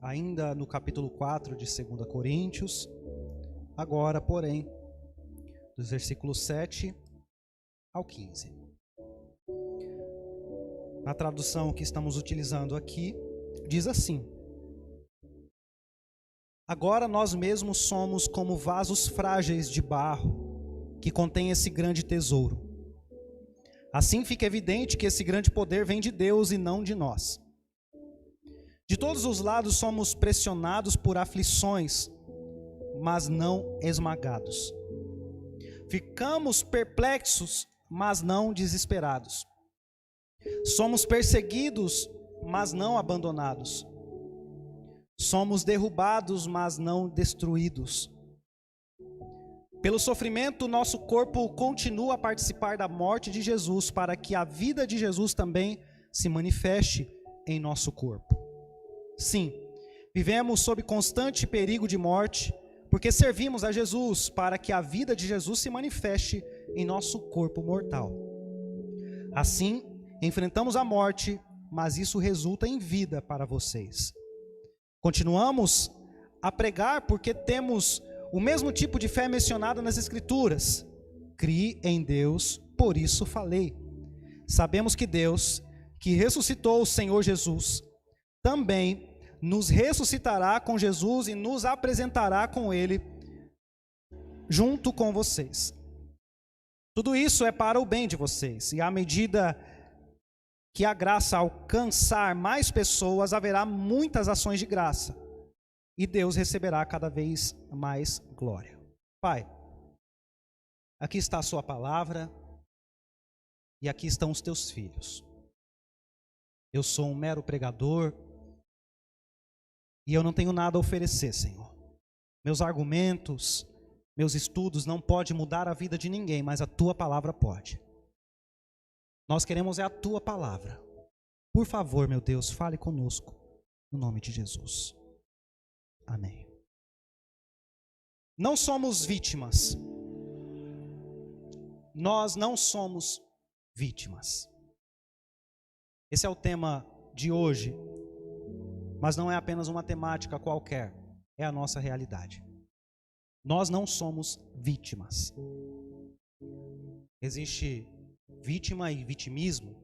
ainda no capítulo 4 de 2 Coríntios, agora, porém, dos versículos 7 ao 15. Na tradução que estamos utilizando aqui, diz assim: agora nós mesmos somos como vasos frágeis de barro, que contém esse grande tesouro. Assim fica evidente que esse grande poder vem de Deus e não de nós. De todos os lados somos pressionados por aflições, mas não esmagados. Ficamos perplexos, mas não desesperados. Somos perseguidos, mas não abandonados. Somos derrubados, mas não destruídos. Pelo sofrimento, nosso corpo continua a participar da morte de Jesus, para que a vida de Jesus também se manifeste em nosso corpo. Sim, vivemos sob constante perigo de morte, porque servimos a Jesus, para que a vida de Jesus se manifeste em nosso corpo mortal. Assim, enfrentamos a morte, mas isso resulta em vida para vocês. Continuamos a pregar porque temos o mesmo tipo de fé mencionada nas Escrituras. Criei em Deus, por isso falei. Sabemos que Deus, que ressuscitou o Senhor Jesus, também nos ressuscitará com Jesus e nos apresentará com Ele, junto com vocês. Tudo isso é para o bem de vocês, e à medida que a graça alcançar mais pessoas, haverá muitas ações de graça, e Deus receberá cada vez mais glória. Pai, aqui está a sua palavra, e aqui estão os teus filhos. Eu sou um mero pregador, e eu não tenho nada a oferecer, Senhor. Meus argumentos, meus estudos não podem mudar a vida de ninguém, mas a tua palavra pode. Nós queremos a tua palavra. Por favor, meu Deus, fale conosco, no nome de Jesus. Amém. Não somos vítimas. Nós não somos vítimas. Esse é o tema de hoje, mas não é apenas uma temática qualquer, é a nossa realidade. Nós não somos vítimas. Existe vítima e vitimismo.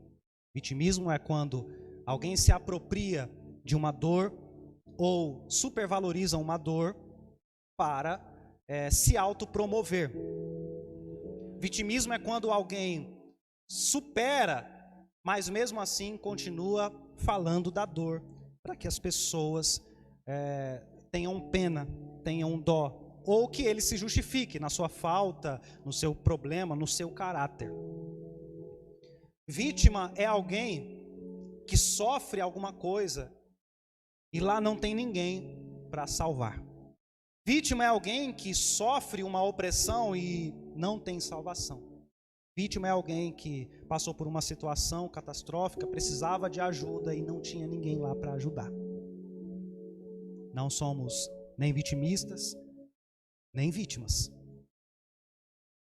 Vitimismo é quando alguém se apropria de uma dor ou supervaloriza uma dor para se autopromover. Vitimismo é quando alguém supera, mas mesmo assim continua falando da dor, para que as pessoas tenham pena, tenham dó, ou que ele se justifique na sua falta, no seu problema, no seu caráter. Vítima é alguém que sofre alguma coisa e lá não tem ninguém para salvar. Vítima é alguém que sofre uma opressão e não tem salvação. Vítima é alguém que passou por uma situação catastrófica, precisava de ajuda e não tinha ninguém lá para ajudar. Não somos nem vitimistas, nem vítimas.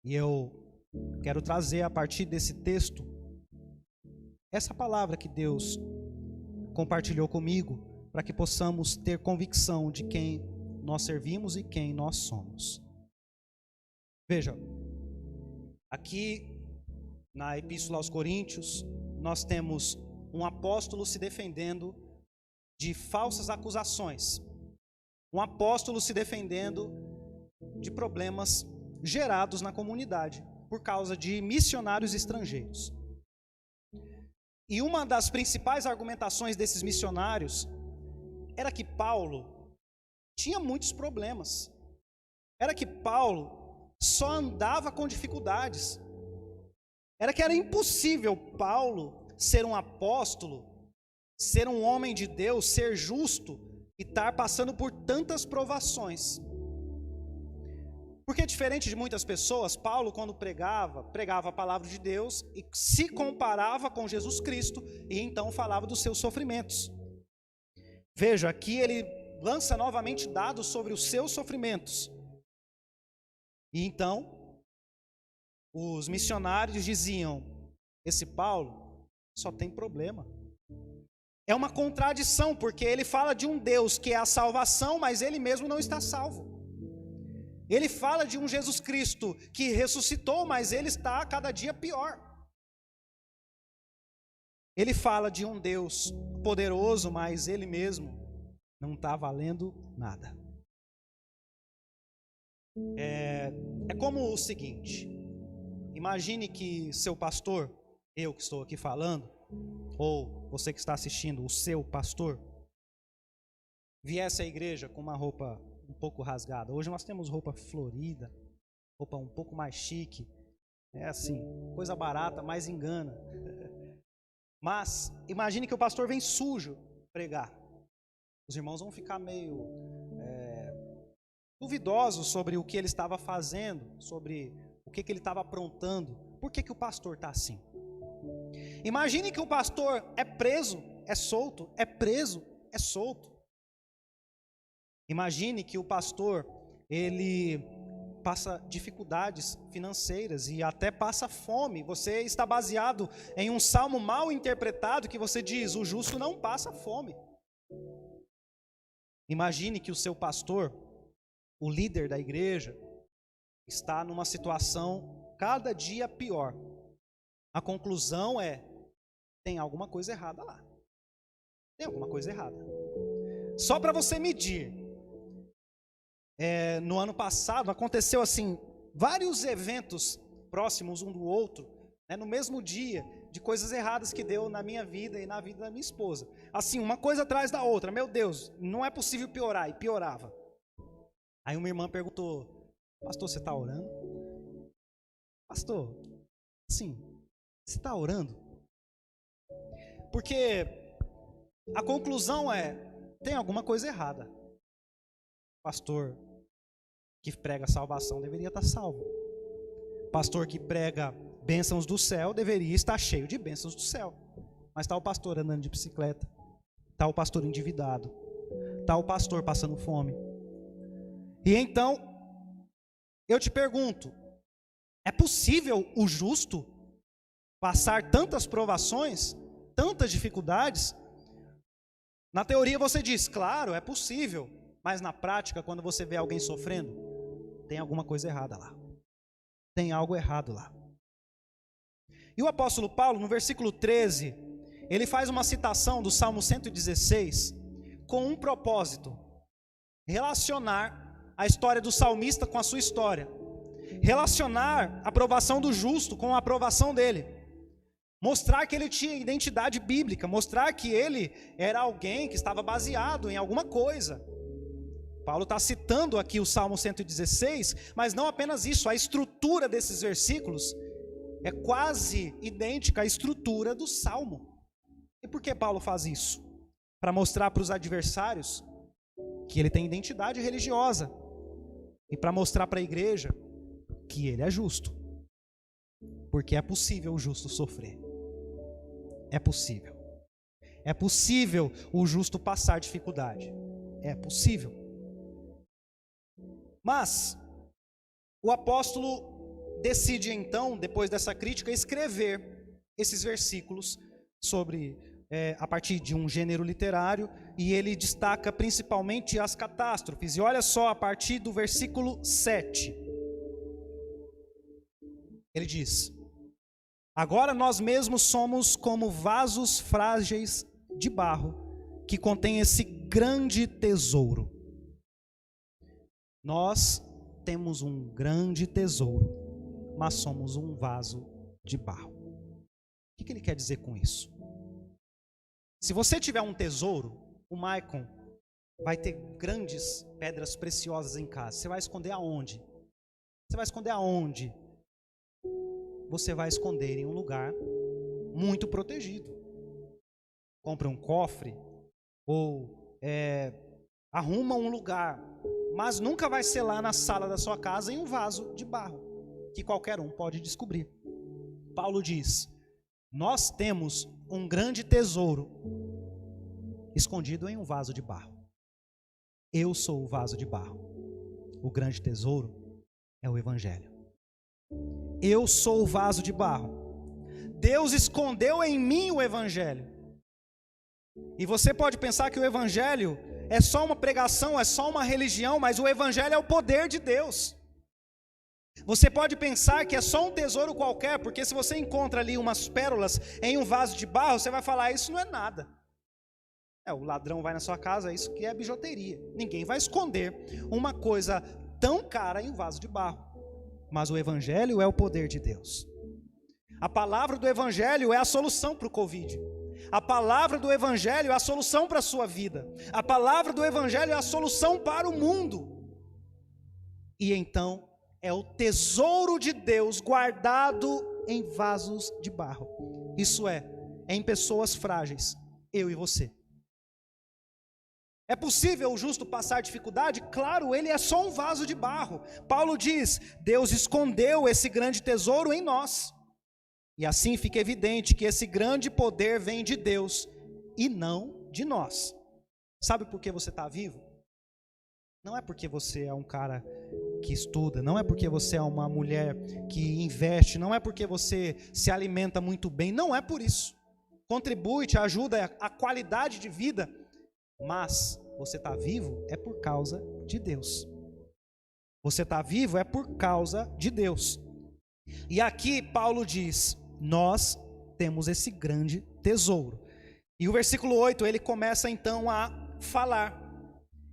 E eu quero trazer a partir desse texto essa palavra que Deus compartilhou comigo, para que possamos ter convicção de quem nós servimos e quem nós somos. Veja, aqui na Epístola aos Coríntios, nós temos um apóstolo se defendendo de falsas acusações. Um apóstolo se defendendo de problemas gerados na comunidade por causa de missionários estrangeiros. E uma das principais argumentações desses missionários era que Paulo tinha muitos problemas. Era que Paulo só andava com dificuldades. Era que era impossível Paulo ser um apóstolo, ser um homem de Deus, ser justo e estar passando por tantas provações. Porque diferente de muitas pessoas, Paulo quando pregava a palavra de Deus e se comparava com Jesus Cristo e então falava dos seus sofrimentos. Veja, aqui ele lança novamente dados sobre os seus sofrimentos. E então, os missionários diziam, esse Paulo só tem problema. É uma contradição, porque ele fala de um Deus que é a salvação, mas ele mesmo não está salvo. Ele fala de um Jesus Cristo que ressuscitou, mas ele está a cada dia pior. Ele fala de um Deus poderoso, mas ele mesmo não está valendo nada. É como o seguinte: imagine que seu pastor, eu que estou aqui falando, ou você que está assistindo, o seu pastor, viesse à igreja com uma roupa um pouco rasgada. Hoje nós temos roupa florida, roupa um pouco mais chique, é assim, coisa barata, mas engana. Mas imagine que o pastor vem sujo pregar. Os irmãos vão ficar meio duvidosos sobre o que ele estava fazendo, sobre o que ele estava aprontando. Por que o pastor está assim? Imagine que o pastor é preso, é solto, é preso, é solto. Imagine que o pastor, ele passa dificuldades financeiras e até passa fome. Você está baseado em um salmo mal interpretado que você diz: o justo não passa fome. Imagine que o seu pastor, o líder da igreja, está numa situação cada dia pior. A conclusão é: tem alguma coisa errada lá. Tem alguma coisa errada. Só para você medir, no ano passado aconteceu assim, vários eventos próximos um do outro, no mesmo dia, de coisas erradas que deu na minha vida e na vida da minha esposa. Assim, uma coisa atrás da outra. Meu Deus, não é possível piorar. E piorava. Aí uma irmã perguntou: pastor, você está orando? Pastor, sim, você está orando? Porque a conclusão é: tem alguma coisa errada. Pastor que prega salvação deveria estar salvo. Pastor que prega bênçãos do céu deveria estar cheio de bênçãos do céu. Mas está o pastor andando de bicicleta, está o pastor endividado, está o pastor passando fome. E então, eu te pergunto: é possível o justo passar tantas provações, tantas dificuldades? Na teoria você diz, claro, é possível. Mas na prática, quando você vê alguém sofrendo, tem alguma coisa errada lá. Tem algo errado lá. E o apóstolo Paulo, no versículo 13, ele faz uma citação do Salmo 116 com um propósito: relacionar a história do salmista com a sua história, relacionar a aprovação do justo com a aprovação dele, mostrar que ele tinha identidade bíblica, mostrar que ele era alguém que estava baseado em alguma coisa. Paulo está citando aqui o Salmo 116, mas não apenas isso, a estrutura desses versículos é quase idêntica à estrutura do Salmo. E por que Paulo faz isso? Para mostrar para os adversários que ele tem identidade religiosa, e para mostrar para a igreja que ele é justo, porque é possível o justo sofrer. É possível. É possível o justo passar dificuldade. É possível. Mas o apóstolo decide então, depois dessa crítica, escrever esses versículos sobre, a partir de um gênero literário, e ele destaca principalmente as catástrofes. E olha só, a partir do versículo 7, ele diz: agora nós mesmos somos como vasos frágeis de barro, que contém esse grande tesouro. Nós temos um grande tesouro, mas somos um vaso de barro. O que ele quer dizer com isso? Se você tiver um tesouro, o Maicon vai ter grandes pedras preciosas em casa. Você vai esconder aonde? Você vai esconder aonde? Você vai esconder em um lugar muito protegido. Compre um cofre ou arruma um lugar, mas nunca vai ser lá na sala da sua casa em um vaso de barro, que qualquer um pode descobrir. Paulo diz: nós temos um grande tesouro escondido em um vaso de barro. Eu sou o vaso de barro. O grande tesouro é o Evangelho. Eu sou o vaso de barro. Deus escondeu em mim o Evangelho. E você pode pensar que o evangelho é só uma pregação, é só uma religião, mas o evangelho é o poder de Deus. Você pode pensar que é só um tesouro qualquer, porque se você encontra ali umas pérolas em um vaso de barro, você vai falar, isso não é nada. O ladrão vai na sua casa, isso que é bijuteria. Ninguém vai esconder uma coisa tão cara em um vaso de barro. Mas o evangelho é o poder de Deus. A palavra do evangelho é a solução para o Covid. A palavra do evangelho é a solução para a sua vida. A palavra do evangelho é a solução para o mundo. E então é o tesouro de Deus guardado em vasos de barro. Isso é em pessoas frágeis, eu e você. É possível o justo passar dificuldade? Claro, ele é só um vaso de barro. Paulo diz, Deus escondeu esse grande tesouro em nós. E assim fica evidente que esse grande poder vem de Deus e não de nós. Sabe por que você está vivo? Não é porque você é um cara que estuda, não é porque você é uma mulher que investe, não é porque você se alimenta muito bem, não é por isso. Contribui, te ajuda a qualidade de vida, mas você está vivo é por causa de Deus. Você está vivo é por causa de Deus. E aqui Paulo diz, nós temos esse grande tesouro. E o versículo 8, ele começa então a falar.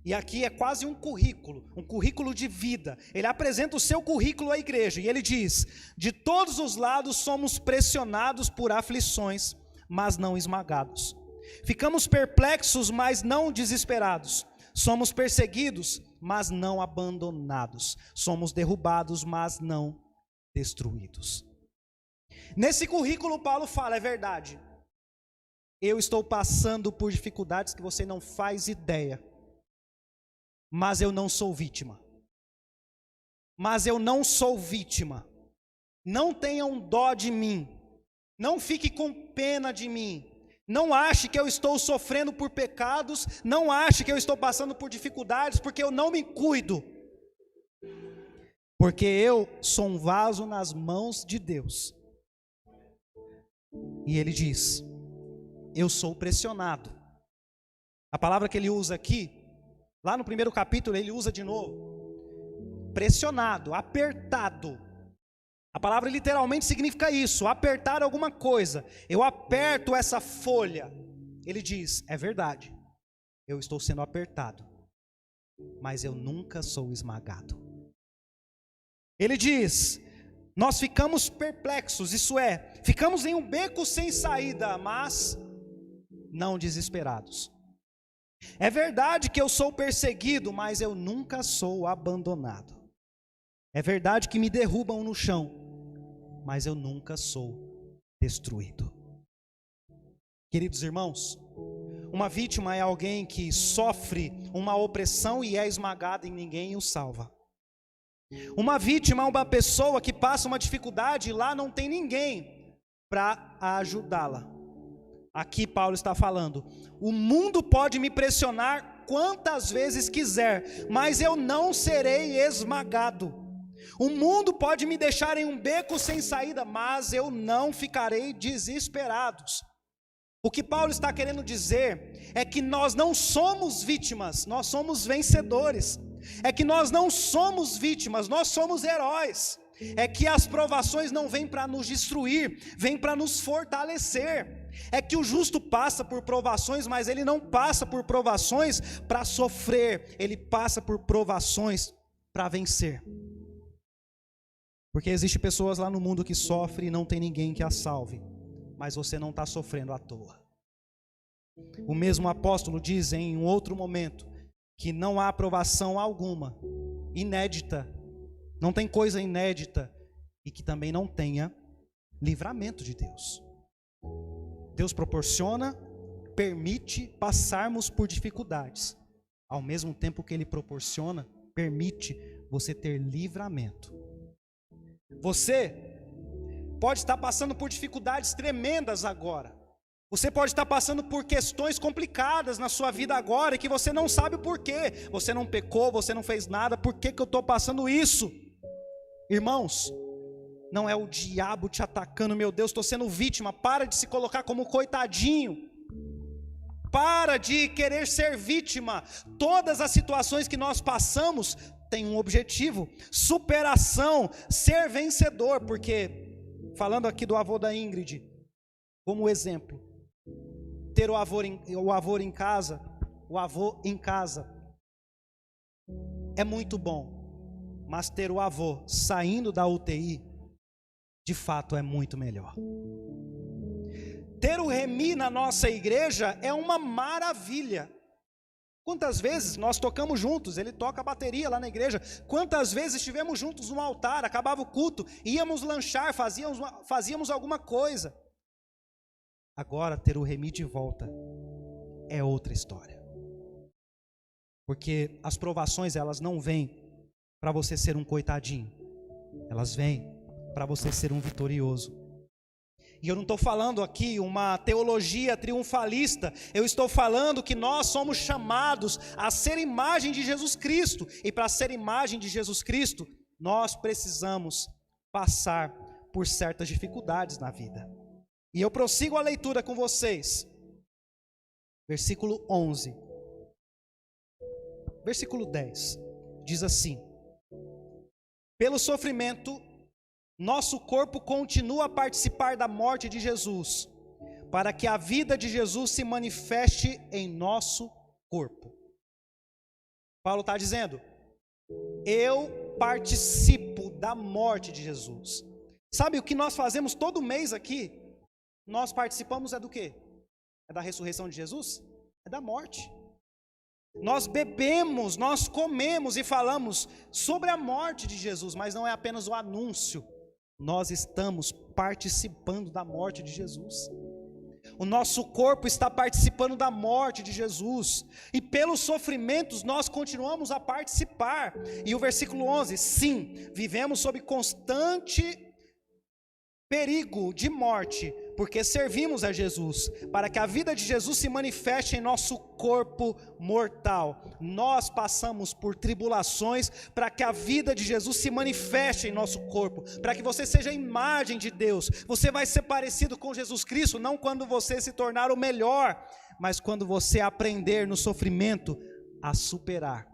E aqui é quase um currículo de vida. Ele apresenta o seu currículo à igreja. E ele diz, de todos os lados somos pressionados por aflições, mas não esmagados. Ficamos perplexos, mas não desesperados. Somos perseguidos, mas não abandonados. Somos derrubados, mas não destruídos. Nesse currículo Paulo fala, é verdade. Eu estou passando por dificuldades que você não faz ideia. Mas eu não sou vítima. Mas eu não sou vítima. Não tenham dó de mim. Não fique com pena de mim. Não ache que eu estou sofrendo por pecados. Não ache que eu estou passando por dificuldades porque eu não me cuido. Porque eu sou um vaso nas mãos de Deus. E ele diz, eu sou pressionado. A palavra que ele usa aqui, lá no primeiro capítulo ele usa de novo, pressionado, apertado. A palavra literalmente significa isso, apertar alguma coisa. Eu aperto essa folha. Ele diz, é verdade, eu estou sendo apertado, mas eu nunca sou esmagado. Ele diz, nós ficamos perplexos, isso é, ficamos em um beco sem saída, mas não desesperados. É verdade que eu sou perseguido, mas eu nunca sou abandonado. É verdade que me derrubam no chão, mas eu nunca sou destruído. Queridos irmãos, uma vítima é alguém que sofre uma opressão e é esmagada e ninguém o salva. Uma vítima é uma pessoa que passa uma dificuldade e lá não tem ninguém para ajudá-la. Aqui Paulo está falando, o mundo pode me pressionar quantas vezes quiser, mas eu não serei esmagado. O mundo pode me deixar em um beco sem saída, mas eu não ficarei desesperado. O que Paulo está querendo dizer é que nós não somos vítimas, nós somos vencedores. É que nós não somos vítimas, nós somos heróis. É que as provações não vêm para nos destruir, vêm para nos fortalecer. É que o justo passa por provações, mas ele não passa por provações para sofrer, ele passa por provações para vencer. Porque existem pessoas lá no mundo que sofrem e não tem ninguém que as salve, mas você não está sofrendo à toa. O mesmo apóstolo diz em um outro momento, que não há aprovação alguma, inédita, não tem coisa inédita, e que também não tenha livramento de Deus. Deus proporciona, permite passarmos por dificuldades, ao mesmo tempo que Ele proporciona, permite você ter livramento. Você pode estar passando por dificuldades tremendas agora. Você pode estar passando por questões complicadas na sua vida agora, e que você não sabe o porquê. Você não pecou, você não fez nada, por que eu estou passando isso? Irmãos, não é o diabo te atacando, meu Deus, estou sendo vítima, para de se colocar como coitadinho. Para de querer ser vítima. Todas as situações que nós passamos têm um objetivo: superação, ser vencedor. Porque, falando aqui do avô da Ingrid, como exemplo, ter o avô em casa é muito bom, mas ter o avô saindo da UTI, de fato é muito melhor. Ter o Remi na nossa igreja é uma maravilha. Quantas vezes nós tocamos juntos, ele toca a bateria lá na igreja, quantas vezes estivemos juntos no altar, acabava o culto, íamos lanchar, fazíamos alguma coisa. Agora ter o Remi de volta é outra história. Porque as provações, elas não vêm para você ser um coitadinho, elas vêm para você ser um vitorioso. E eu não estou falando aqui uma teologia triunfalista, eu estou falando que nós somos chamados a ser imagem de Jesus Cristo, e para ser imagem de Jesus Cristo, nós precisamos passar por certas dificuldades na vida. E eu prossigo a leitura com vocês, versículo 11, versículo 10, diz assim: pelo sofrimento, nosso corpo continua a participar da morte de Jesus, para que a vida de Jesus se manifeste em nosso corpo. Paulo está dizendo: eu participo da morte de Jesus. Sabe o que nós fazemos todo mês aqui? Nós participamos do quê? É da ressurreição de Jesus? É da morte. Nós bebemos, nós comemos e falamos sobre a morte de Jesus, mas não é apenas o anúncio. Nós estamos participando da morte de Jesus. O nosso corpo está participando da morte de Jesus. E pelos sofrimentos nós continuamos a participar. E o versículo 11: sim, vivemos sob constante perigo de morte, porque servimos a Jesus, para que a vida de Jesus se manifeste em nosso corpo mortal. Nós passamos por tribulações para que a vida de Jesus se manifeste em nosso corpo, para que você seja a imagem de Deus. Você vai ser parecido com Jesus Cristo, não quando você se tornar o melhor, mas quando você aprender no sofrimento a superar,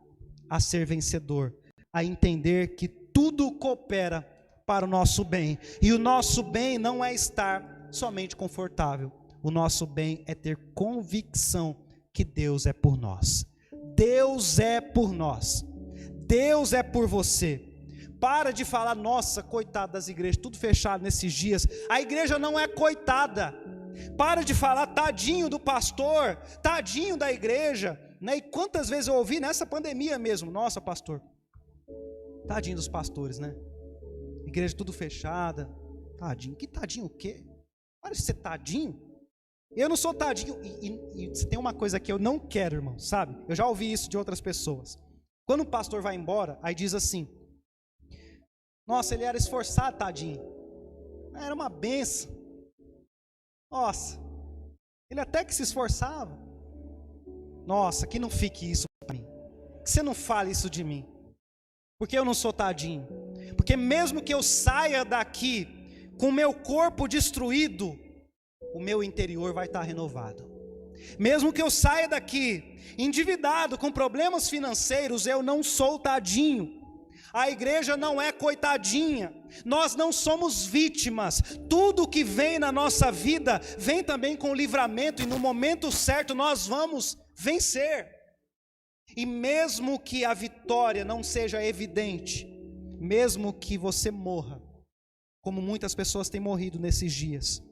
a ser vencedor, a entender que tudo coopera para o nosso bem, e o nosso bem não é estar somente confortável, o nosso bem é ter convicção que Deus é por nós. Deus é por nós, Deus é por você. Para de falar: nossa, coitado das igrejas, tudo fechado nesses dias. A igreja não é coitada. Para de falar tadinho do pastor, tadinho da igreja, né? E quantas vezes eu ouvi nessa pandemia mesmo: nossa, pastor, tadinho dos pastores, né? Igreja tudo fechada, tadinho. Que tadinho o quê? Para de ser tadinho. Eu não sou tadinho. E tem uma coisa que eu não quero, irmão, sabe? Eu já ouvi isso de outras pessoas. Quando o pastor vai embora, aí diz assim: nossa, ele era esforçado, tadinho. Era uma benção. Nossa, ele até que se esforçava. Nossa, que não fique isso para mim. Que você não fale isso de mim. Porque eu não sou tadinho. Porque mesmo que eu saia daqui com o meu corpo destruído, o meu interior vai estar renovado. Mesmo que eu saia daqui endividado, com problemas financeiros, eu não sou tadinho. A igreja não é coitadinha. Nós não somos vítimas. Tudo que vem na nossa vida vem também com livramento, e no momento certo nós vamos vencer. E mesmo que a vitória não seja evidente, mesmo que você morra, como muitas pessoas têm morrido nesses dias,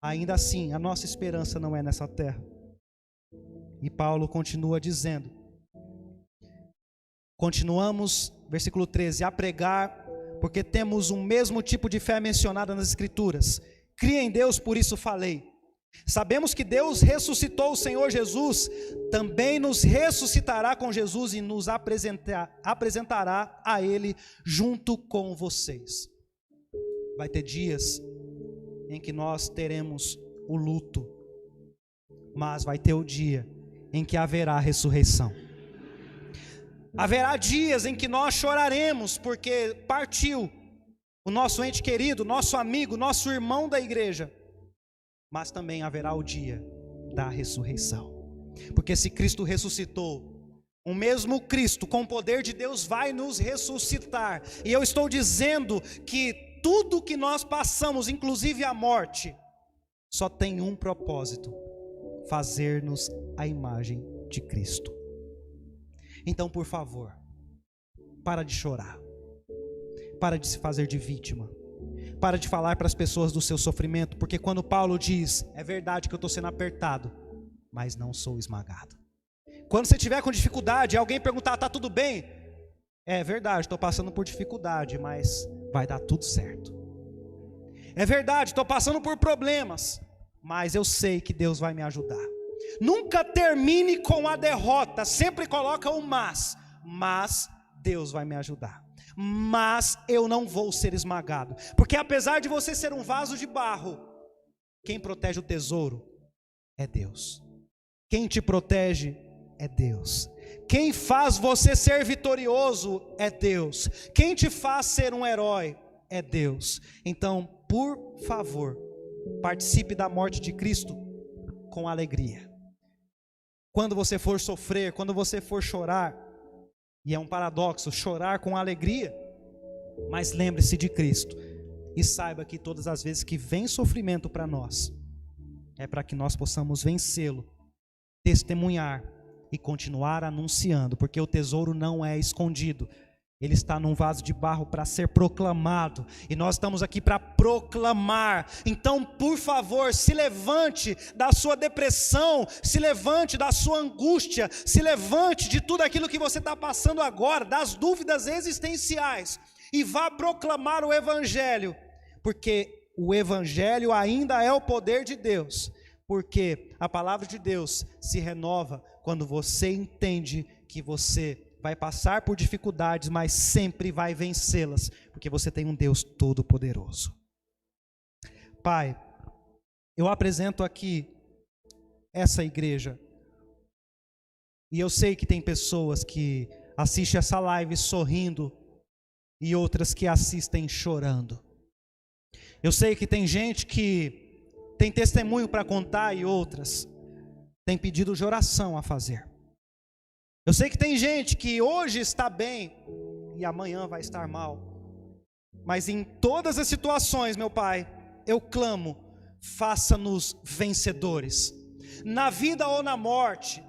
ainda assim a nossa esperança não é nessa terra. E Paulo continua dizendo, continuamos, versículo 13, a pregar, porque temos o mesmo tipo de fé mencionada nas Escrituras. Cria em Deus, por isso falei. Sabemos que Deus ressuscitou o Senhor Jesus, também nos ressuscitará com Jesus e nos apresentará a Ele junto com vocês. Vai ter dias em que nós teremos o luto, mas vai ter o dia em que haverá ressurreição. Haverá dias em que nós choraremos porque partiu o nosso ente querido, nosso amigo, nosso irmão da igreja. Mas também haverá o dia da ressurreição. Porque se Cristo ressuscitou, o mesmo Cristo com o poder de Deus vai nos ressuscitar. E eu estou dizendo que tudo que nós passamos, inclusive a morte, só tem um propósito: fazer-nos a imagem de Cristo. Então, por favor, para de chorar, para de se fazer de vítima, para de falar para as pessoas do seu sofrimento, porque quando Paulo diz, é verdade que eu estou sendo apertado, mas não sou esmagado. Quando você estiver com dificuldade, alguém perguntar, está tudo bem? É verdade, estou passando por dificuldade, mas vai dar tudo certo. É verdade, estou passando por problemas, mas eu sei que Deus vai me ajudar. Nunca termine com a derrota, sempre coloca o mas Deus vai me ajudar. Mas eu não vou ser esmagado, porque apesar de você ser um vaso de barro, quem protege o tesouro é Deus. Quem te protege é Deus. Quem faz você ser vitorioso é Deus. Quem te faz ser um herói é Deus. Então, por favor, participe da morte de Cristo com alegria. Quando você for sofrer, quando você for chorar, e é um paradoxo, chorar com alegria, mas lembre-se de Cristo, e saiba que todas as vezes que vem sofrimento para nós, é para que nós possamos vencê-lo, testemunhar e continuar anunciando, porque o tesouro não é escondido, ele está num vaso de barro para ser proclamado, e nós estamos aqui para proclamar. Então, por favor, se levante da sua depressão, se levante da sua angústia, se levante de tudo aquilo que você está passando agora, das dúvidas existenciais, e vá proclamar o Evangelho, porque o Evangelho ainda é o poder de Deus, porque a palavra de Deus se renova quando você entende que você vai passar por dificuldades, mas sempre vai vencê-las, porque você tem um Deus todo-poderoso. Pai, eu apresento aqui essa igreja, e eu sei que tem pessoas que assistem essa live sorrindo, e outras que assistem chorando. Eu sei que tem gente que tem testemunho para contar, e outras tem pedido de oração a fazer. Eu sei que tem gente que hoje está bem e amanhã vai estar mal. Mas em todas as situações, meu Pai, eu clamo, faça-nos vencedores. Na vida ou na morte,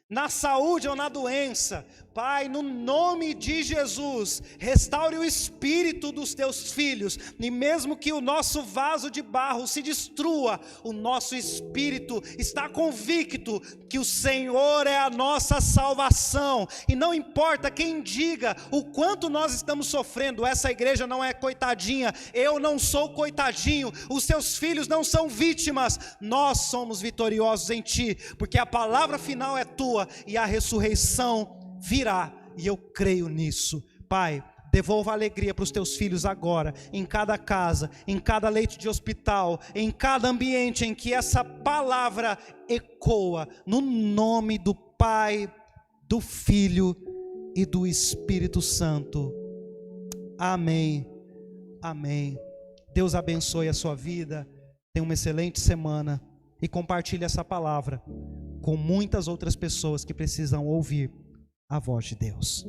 na saúde ou na doença, Pai, no nome de Jesus, restaure o espírito dos teus filhos, e mesmo que o nosso vaso de barro se destrua, o nosso espírito está convicto que o Senhor é a nossa salvação, e não importa quem diga o quanto nós estamos sofrendo, essa igreja não é coitadinha, eu não sou coitadinho, os seus filhos não são vítimas, nós somos vitoriosos em Ti, porque a palavra final é Tua, e a ressurreição virá, e eu creio nisso. Pai, devolva alegria para os teus filhos agora, em cada casa, em cada leito de hospital, em cada ambiente em que essa palavra ecoa, no nome do Pai, do Filho e do Espírito Santo. Amém, amém. Deus abençoe a sua vida, tenha uma excelente semana, e compartilhe essa palavra com muitas outras pessoas que precisam ouvir a voz de Deus.